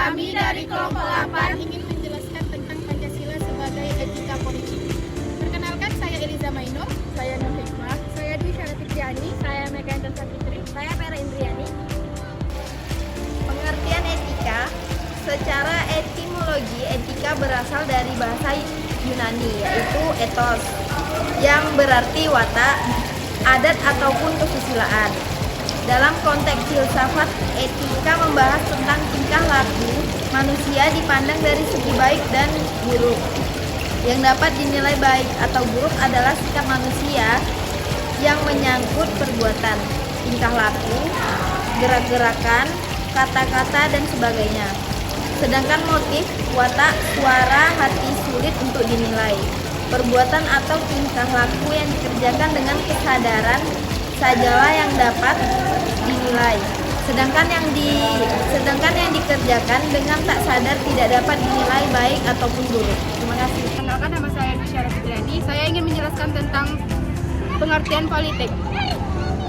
Kami dari kelompok 8 ingin menjelaskan tentang Pancasila sebagai etika politik. Perkenalkan, saya Eliza Mainur, saya Nur Hikmah, saya Dwi Syarah Fitriani, saya Mega Entersa Fitri, saya Vera Indriani. Pengertian etika, secara etimologi etika berasal dari bahasa Yunani yaitu ethos yang berarti watak, adat ataupun kesusilaan. Dalam konteks filsafat, etika membahas tentang tingkah laku manusia dipandang dari segi baik dan buruk. Yang dapat dinilai baik atau buruk adalah sikap manusia yang menyangkut perbuatan, tingkah laku, gerak-gerakan, kata-kata, dan sebagainya. Sedangkan motif, watak, suara, hati sulit untuk dinilai. Perbuatan atau tingkah laku yang dikerjakan dengan kesadaran sajalah yang dapat dinilai. Sedangkan yang dikerjakan dengan tak sadar tidak dapat dinilai baik ataupun buruk. Terima kasih. Perkenalkan, nama saya Dwi Syarah Fitriani. Saya ingin menjelaskan tentang pengertian politik.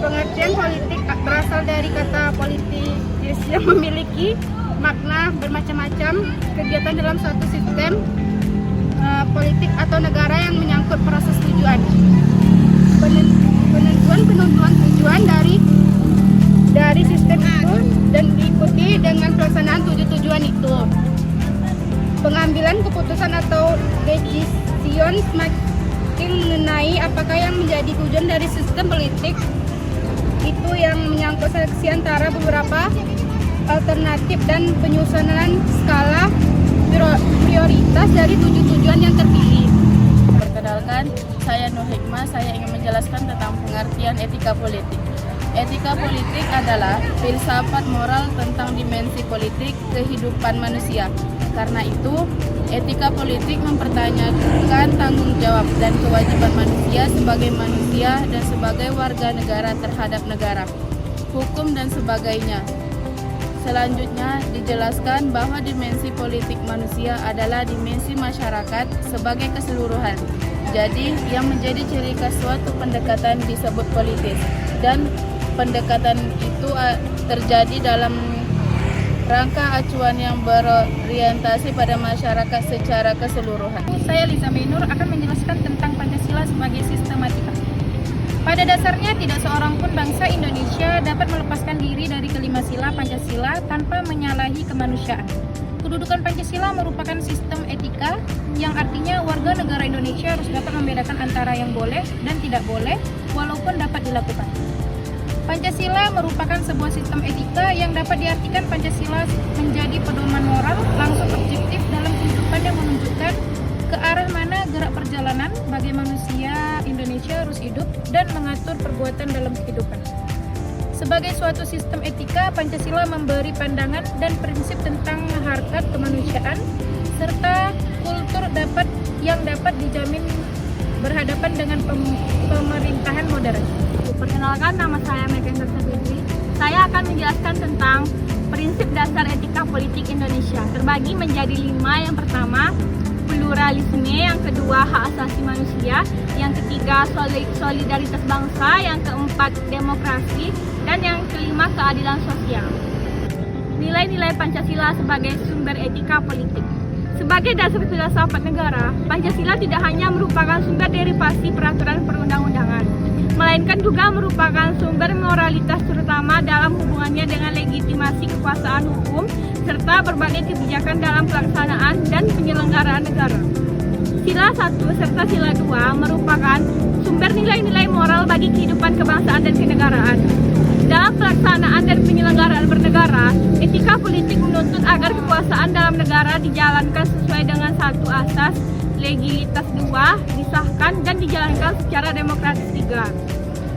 Pengertian politik berasal dari kata politis yang memiliki makna bermacam-macam, kegiatan dalam suatu sistem politik atau negara yang menyangkut proses tujuan. Penentuan tujuan dari sistem itu dan diikuti dengan pelaksanaan tujuan itu. Pengambilan keputusan atau decision semakin mengenai apakah yang menjadi tujuan dari sistem politik itu yang menyangkut seleksi antara beberapa alternatif dan penyusunan skala prioritas dari tujuan yang terpilih. Perkenalkan, saya Nur Hikmah. Saya ingin menjelaskan tentang pengertian etika politik. Etika politik adalah filsafat moral tentang dimensi politik kehidupan manusia. Karena itu, etika politik mempertanyakan tanggung jawab dan kewajiban manusia dan sebagai warga negara terhadap negara, hukum dan sebagainya. Selanjutnya dijelaskan bahwa dimensi politik manusia adalah dimensi masyarakat sebagai keseluruhan. Jadi, yang menjadi ciri khas suatu pendekatan disebut politis, dan pendekatan itu terjadi dalam rangka acuan yang berorientasi pada masyarakat secara keseluruhan. Saya Eliza Mainur akan menjelaskan tentang Pancasila sebagai sistematika. Pada dasarnya, tidak seorang pun bangsa Indonesia dapat melepaskan diri dari kelima sila Pancasila tanpa menyalahi kemanusiaan. Kedudukan Pancasila merupakan sistem etika yang artinya warga negara Indonesia harus dapat membedakan antara yang boleh dan tidak boleh walaupun dapat dilakukan. Pancasila merupakan sebuah sistem etika yang dapat diartikan Pancasila menjadi pedoman moral langsung objektif dalam kehidupan yang menunjukkan ke arah mana gerak perjalanan bagi manusia Indonesia harus hidup dan mengatur perbuatan dalam kehidupan. Sebagai suatu sistem etika, Pancasila memberi pandangan dan prinsip tentang harkat kemanusiaan serta kultur yang dapat dijamin berhadapan dengan pemerintahan modern. Perkenalkan, nama saya Mega Entersa Fitri. Saya akan menjelaskan tentang prinsip dasar etika politik Indonesia. Terbagi menjadi 5. Yang pertama, pluralisme. Yang kedua, hak asasi manusia. Yang ketiga, solidaritas bangsa. Yang keempat, demokrasi. Dan yang kelima, keadilan sosial. Nilai-nilai Pancasila sebagai sumber etika politik. Sebagai dasar filsafat negara, Pancasila tidak hanya merupakan sumber derivasi peraturan perundang-undangan, melainkan juga merupakan sumber moralitas terutama dalam hubungannya dengan legitimasi kekuasaan hukum serta berbagai kebijakan dalam pelaksanaan dan penyelenggaraan negara. Sila 1 serta sila 2 merupakan sumber nilai-nilai moral bagi kehidupan kebangsaan dan kenegaraan. Dalam pelaksanaan dan penyelenggaraan bernegara, etika politik menuntut agar kekuasaan dalam negara dijalankan sesuai dengan 1 asas, legalitas 2, disahkan dan dijalankan secara demokratis 3.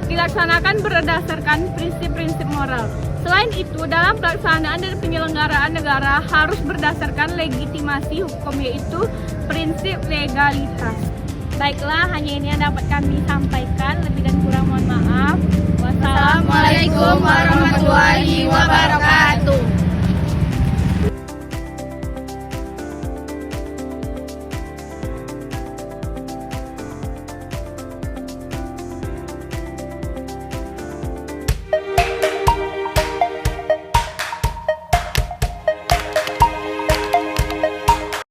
Dilaksanakan berdasarkan prinsip-prinsip moral. Selain itu, dalam pelaksanaan dan penyelenggaraan negara harus berdasarkan legitimasi hukum, yaitu prinsip legalitas. Baiklah, hanya ini yang dapat kami sampaikan. Lebih dan kurang mohon maaf. Wassalamualaikum warahmatullahi wabarakatuh.